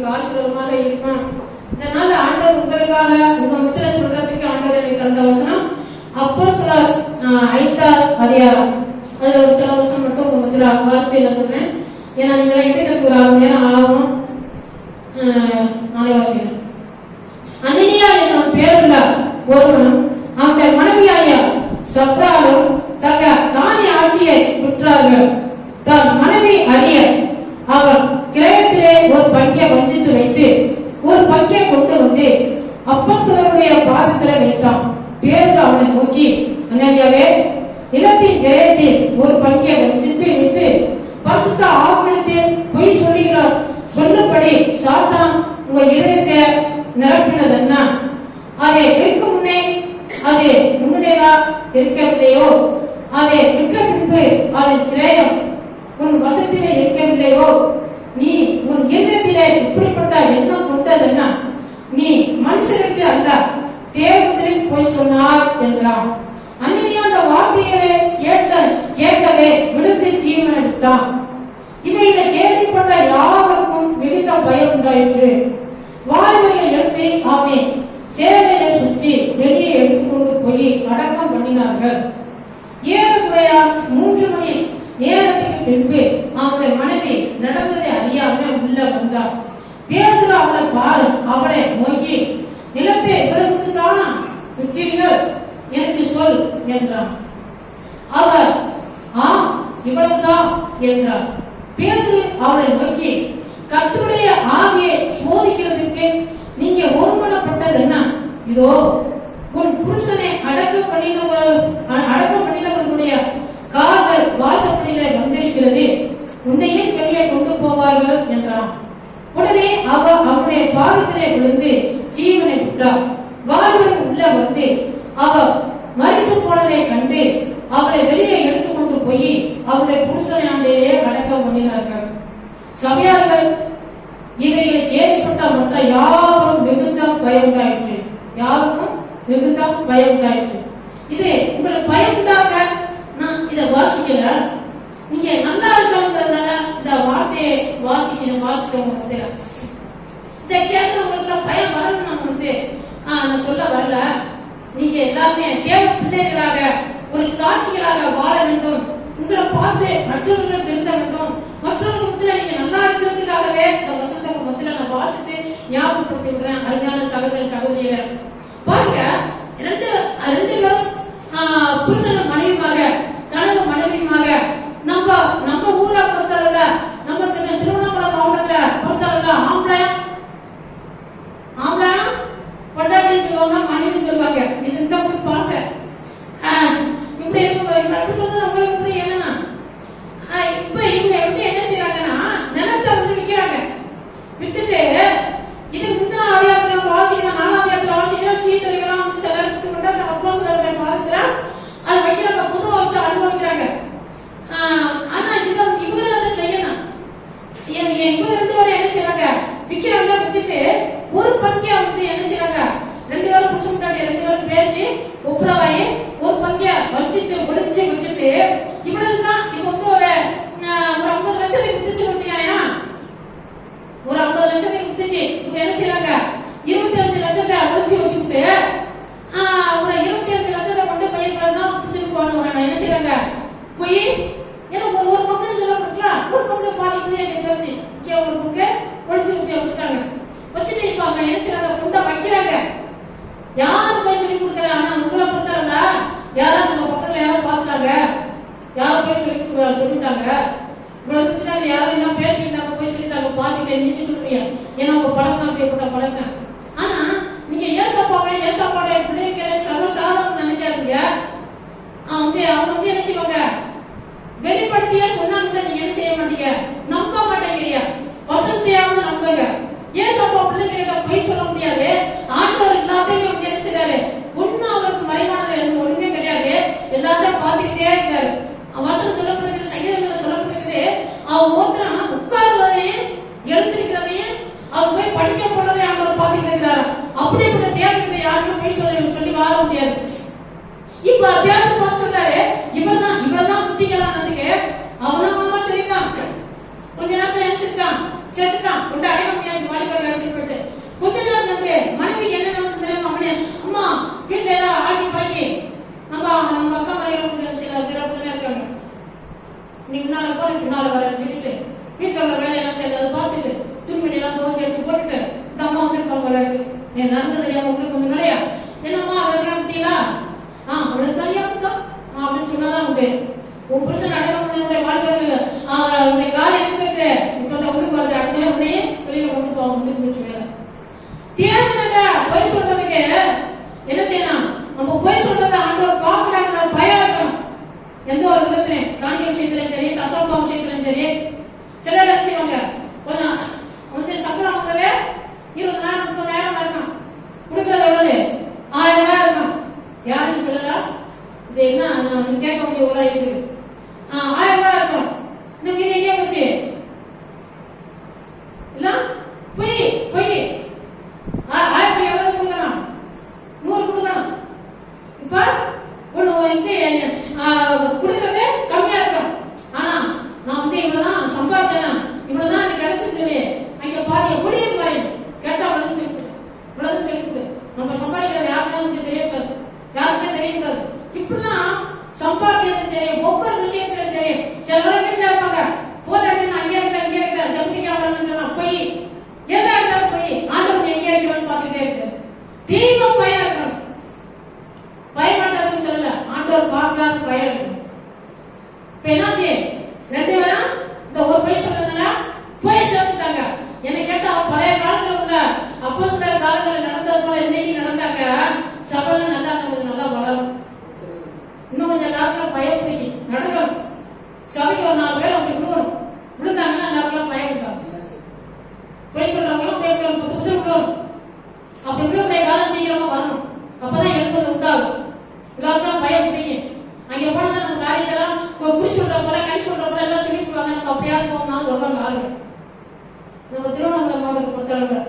உங்களுக்கு ஆசீர்வாதமாக இருக்கும். இதனால ஆண்டவர் உங்களுக்காக உங்க முத்திரை சொல்றதுக்கு ஆண்டவர் எனக்கு தந்த வசனம் அப்போஸ்தலர் 5ஆம் அதிகாரம். அதுல ஒரு சில வருஷம் மட்டும் உங்க முத்திரை வாசிக்கையில சொல்றேன். ஏன்னா நீங்க எடுத்துக்கிறதுக்கு ஒரு 6 நேரம் ஆகும். நாளை வாசிக்கிறேன். அனனியா என்னும் பேருள்ள ஒருவனும் அவனுடைய மனைவியாய சப்ராலும் தங்கள் காணி ஆட்சியை விற்றார்கள். தன் மனைவி அறிய அவர் கிரயத்திலே ஒரு பங்கை வஞ்சித்து வைத்து ஒரு பங்கை கொண்டு வந்து அப்போஸ்தலருடைய பாதத்திலே வைத்தான். பேதுரு அவனை நோக்கி, அனனியாவே, நிலத்தின் கிரயத்தில் ஒரு பங்கை வஞ்சித்து வைத்து பரிசுத்த ஆவியிடத்தில் பொய் சொல்லுகிறார் சொல்லும்படி சாத்தான் உங்க இதயத்தை நிரப்பினதென்ன? அதை விற்கும் முன்னே அது முன்னேறா இருக்கவில்லையோ? அதை விற்ற பின்பு அதன் கிரயம் உன் வசத்திலே இருக்கவில்லையோ? நீ உன் இதயத்திலே இப்படிப்பட்ட எண்ணம் கொண்டதென்ன? நீ மனுஷனுக்கு அல்ல தேவனிடத்தில் போய் சொன்னார் என்றான். அனனியா அந்த வார்த்தைகளை கேட்கவே விழுந்து ஜீவனை விட்டான். இவைகளை கேள்விப்பட்ட யாருக்கும் மிகுந்த பயம் உண்டாயிற்று. வாலிபர்கள் எழுந்து அவனை சேலையை சுற்றி வெளியே எடுத்துக்கொண்டு போய் அடக்கம் பண்ணினார்கள். ஏறக்குறையா 3 மணி நேரத்துக்கு பின்பு அவனுடைய மனைவி நடந்ததை அறியாம உள்ள வந்தார். பேதுரு அவளை நோக்கி, நிலத்தை விழுந்துதானா விற்றீர்கள்? எனக்கு சொல் என்றான். அவர் இவ்வளவுதான் என்றார். பேதுரு அவளை நோக்கி, கர்த்தருடைய ஆவியை சோதிக்கிறதுக்கு நீங்க ஒருமனப்பட்டது என்ன? இதோ உன் புருஷனை அடக்கம் பண்ணினவர்களுடைய கால்கள் வாசப்படியிலே வந்திருக்கிறது, உன்னையும் வெளியே கொண்டு போவார்கள் என்றான். உடனே அவனுடைய பாதத்திலே விழுந்து ஜீவனை விட்டார். வாலிபர்கள் உள்ள வந்து அவர் மரித்து போனதை கண்டு அவளை வெளியே எடுத்துக்கொண்டு போய் அவருடைய புருஷனை ஆண்டையே அடக்கம் பண்ணினார்கள். சபையார்கள் இவைகளை கேட்கப்பட்ட மற்ற யாரும் மிகுந்த பயம் உண்டாயிற்று. யாருக்கும் மிகுந்த பயம் உண்டாயிற்று. இது உங்களுக்கு பயம் உண்டாக நான் இதை வாசிக்கல. நீங்க நல்லா இருக்கணுங்கிறதுனால இந்த வார்த்தையை வாசிக்கிறவங்க இதை கேட்கிறவங்களுக்கு பயம் வரணும். நான் சொல்ல வரல. நீங்க எல்லாமே தேவ பிள்ளைகளாக ஒரு சாட்சிகளாக வாழ வேண்டும். உங்களை பார்த்து மற்றவர்கள் திருந்த வேண்டும். மற்றவர்கள் மத்தியில நீங்க நல்லா இருக்கிறதுக்காகவே இந்த வசனத்தை மத்தியில நான் வாசித்து ஞாபகப்படுத்தி விடுறேன். அருமையான சகோதர சகோதரியில பாருங்க, ரெண்டு பேரும் புருஷன் மனைவியுமாக, கணவன் மனைவியுமாக நம்ம ஊரை பொறுத்தவரையில, நம்ம திருவண்ணாமலை மாவட்டத்துல பொறுத்தவரையில ஆம்பளை பொண்டாட்டி சொல்லுவாங்க, மனைவி சொல்லுவாங்க. இது இந்த ஊர் பாசை. இப்படி இருக்கும் சொன்னா உங்களுக்கு இப்படி என்னன்னா, இப்ப இவங்க எப்படி என்ன செய்யறாங்கன்னா, நிலத்தை வந்து விற்கிறாங்க. வித்துட்டு இது முந்தின ஆதியாத்திர வாசிக்கிறோம், 4ஆம் அதிகாரத்துல வாசிக்கிறோம். சீசரிகளாம் வந்து சிலர் விட்டு கொண்டு அந்த அப்போஸ்தலருடைய பாதத்துல அது வைக்கிறாங்க, புது வச்சு அனுபவிக்கிறாங்க. ஆனா இவங்க அதை செய்யணும். இவங்க 2 பேரும் என்ன செய்யறாங்க, விற்கிறாங்க. வித்துட்டு ஒரு பங்கை வந்து என்ன செய்யறாங்க, 2 பேரும் புருஷன் முன்னாடி 2 பேரும் பேசி ஒப்புரவாயி ஒரு பங்கை வச்சுட்டு ஒளிச்சு வச்சுட்டு இவ்வளவுதான். இப்ப வந்து ஒரு 50 லட்சத்துக்கு வித்துச்சு வச்சுக்காயா, ஒரு 50 லட்சத்துக்கு வித்துச்சு. இவங்க என்ன செய்யறாங்க, 25 லட்சத்தை ஒளிச்சு வச்சுக்கிட்டு ஒரு 25 லட்சத்தை கொண்டு போய் தான் வித்துச்சுன்னு போன என்ன செய்யறாங்க, போய் ஏன்னா ஒரு பக்கம் சொல்லப்பட்டுல ஒரு பக்கம் பாதிக்குது எனக்கு தெரிஞ்சு இங்கே ஒரு பக்கம் ஒளிச்சு வச்சுட்டாங்க. வச்சுட்டு இப்ப அவங்க என்ன செய்யறாங்க, கொண்ட வைக்கிறாங்க. யாரும் போய் சொல்லி கொடுக்கல. ஆனா உங்களை பொறுத்தவங்க யாரும் நம்ம பக்கத்துல யாரும் பாத்துட்டாங்க, யாரும் போய் சொல்லிட்டாங்க. இவ்வளவு இருந்துச்சுன்னா யாரும் எல்லாம் பேசிட்டாங்க, போய் சொல்லிட்டாங்க. பாசிட்ட நீங்க சொல்றீங்க, ஏன்னா உங்க பழக்கம் அப்படிப்பட்ட பழக்கம். ஆனா நீங்க ஏசாப்பாடைய பிள்ளைகளை சர்வசாதாரணம் நினைக்காதீங்க. அவங்க வந்து என்ன செய்வாங்க, வெளிப்படுத்தியா சொன்னாங்க, நீங்க என்ன செய்ய மாட்டீங்க, நம்ப மாட்டேங்கிறீங்க. வசந்தையாவது நம்புங்க. ஏசாப்பா பிள்ளைகிட்ட போய் சொல்ல முடியாது. ஆண்டவர் எல்லாத்தையும் வந்து என்ன செய்யறாரு, ஒன்னும் அவருக்கு மறைவானது ஒண்ணுமே கிடையாது. எல்லாத்தையும் பார்த்துக்கிட்டே இருக்காரு. வசனம் சொல்லப்படுகிறது, சங்கீதங்களை சொல்லப்படுகிறது. அவன் ஒருத்தர் உட்கார்றதையும் எழுந்திருக்கிறதையும் அவர் போய் படிக்க போனதையும் ஆண்டவர் பார்த்துக்கிட்டு இருக்கிறாரு. அப்படிப்பட்ட தேவையை யாருக்கும் போய் சொல்லி வாழ முடியாது. இப்ப பேருந்து பார்த்து சொல்றாரு, இவ்வளவுதான் புத்திக்கலாம். அவனும் சரிக்கான். கொஞ்ச நேரத்துல என்ன செஞ்சான், செத்துட்டான். கொண்டு அடைக்க முடியாது. வாலிபர்கள் நடந்தது இல்லையா உங்களுக்கு கொஞ்சம் இல்லையா? என்னம்மா அவளுக்கு பத்தியா? அவளுக்கு கல்யாணம் அப்படின்னு சொன்னதான் உண்டு. உன் புருஷன் அடக்க முடிய வாழ்க்கையில் உன்னை காலை எடுத்துட்டு இப்ப உள்ளுக்கு வருது, அடுத்த உடனே வெளியில கொண்டு போவாங்க. முடிஞ்சு போச்சு வேலை. தேர்தல பொய் சொல்றதுக்கு என்ன செய்யணும்? நம்ம பொய் சொல்றதை ஆண்டவர் பார்க்கிறாங்க, பயம் இருக்கணும். எந்த ஒரு விதத்திலையும் காணிக்கை விஷயத்திலும் சரி, தசோபா விஷயத்திலும் சரி. சிலர் என்ன செய்வாங்க, கொஞ்சம் வந்து சம்பளம் வந்தது 20,000 30,000 இருக்கும், கொடுக்கறது எவ்வளவு 1000 இருக்கும். யாருன்னு சொல்லல, இது என்ன நான் கேட்க முடிய இருக்குது. 1000 இருக்கும். இந்த மீதி எங்கே போச்சு? இல்ல பொய் பொய். 1000 எவ்வளவு கொடுக்கணும்? 100 கொடுக்கணும். இப்ப கொடுக்கறது கம்மியா இருக்கும். ஆனா நான் வந்து இவ்வளவுதான் சம்பாதிச்சேன், இவ்வளவுதான் எனக்கு கிடைச்சிச்சு, அங்க பாதி முடியும் பாருங்க. கேட்டா இவ்வளவு சொல்லி நம்ம சம்பாதிக்கிறது யாருமே தெரியக்கூடாது, யாருமே தெரியக்கூடாது. இப்படிதான் சம்பாதிக்கிறது தெரியும், ஒவ்வொரு விஷயத்திலும் தெரியும். சில வீட்டுல இருப்பாங்க, போராடி அங்கே இருக்கிறேன் ஜப்திக்காக போய் எதா இருந்தாலும் போய் ஆண்டவர் எங்கே இருக்கிறோன்னு பார்த்துட்டே இருக்கு. தீவிர பயம் இருக்கணும். பயப்படாதுன்னு சொல்லல, ஆண்டவர் பார்க்கலாத பயம் இருக்கணும். இப்ப என்னாச்சு, 2 பேரும் இந்த ஒரு பொய் சொன்னதுனால போய் சேர்த்துட்டாங்க. என்ன கேட்டா பழைய காலத்துல உள்ள அப்போஸ்தலர் காலத்துல நடந்தது போல இன்னைக்கு நடந்தாங்க சபையில நல்லா நல்லா வளரும். இன்னும் கொஞ்சம் எல்லாருக்கும் பயம் பிடிக்கும், நடக்கணும். சபைக்கு ஒரு 4 பேர் அப்படி விழுவணும். விழுந்தாங்கன்னா எல்லாருக்கும் பயம் இருக்காங்க. பொய் சொல்றவங்களும் புத்து விழுவணும். அப்படி விழுவடைய காலம் சீக்கிரமா வரணும். அப்பதான் எழுப்பது உண்டாகும். எல்லாருக்கும் பயம் பிடிக்கும். அங்க போனதான் நம்ம காரியத்தெல்லாம் குறி சொல்ற போல கை சொல்ற போல எல்லாம் சொல்லிட்டு வாங்க. நம்ம அப்படியாவது போகணும்னா சொல்றாங்க ஆளுங்க. நம்ம திருவண்ணாமலை மாவட்டத்தை பொறுத்தளவுல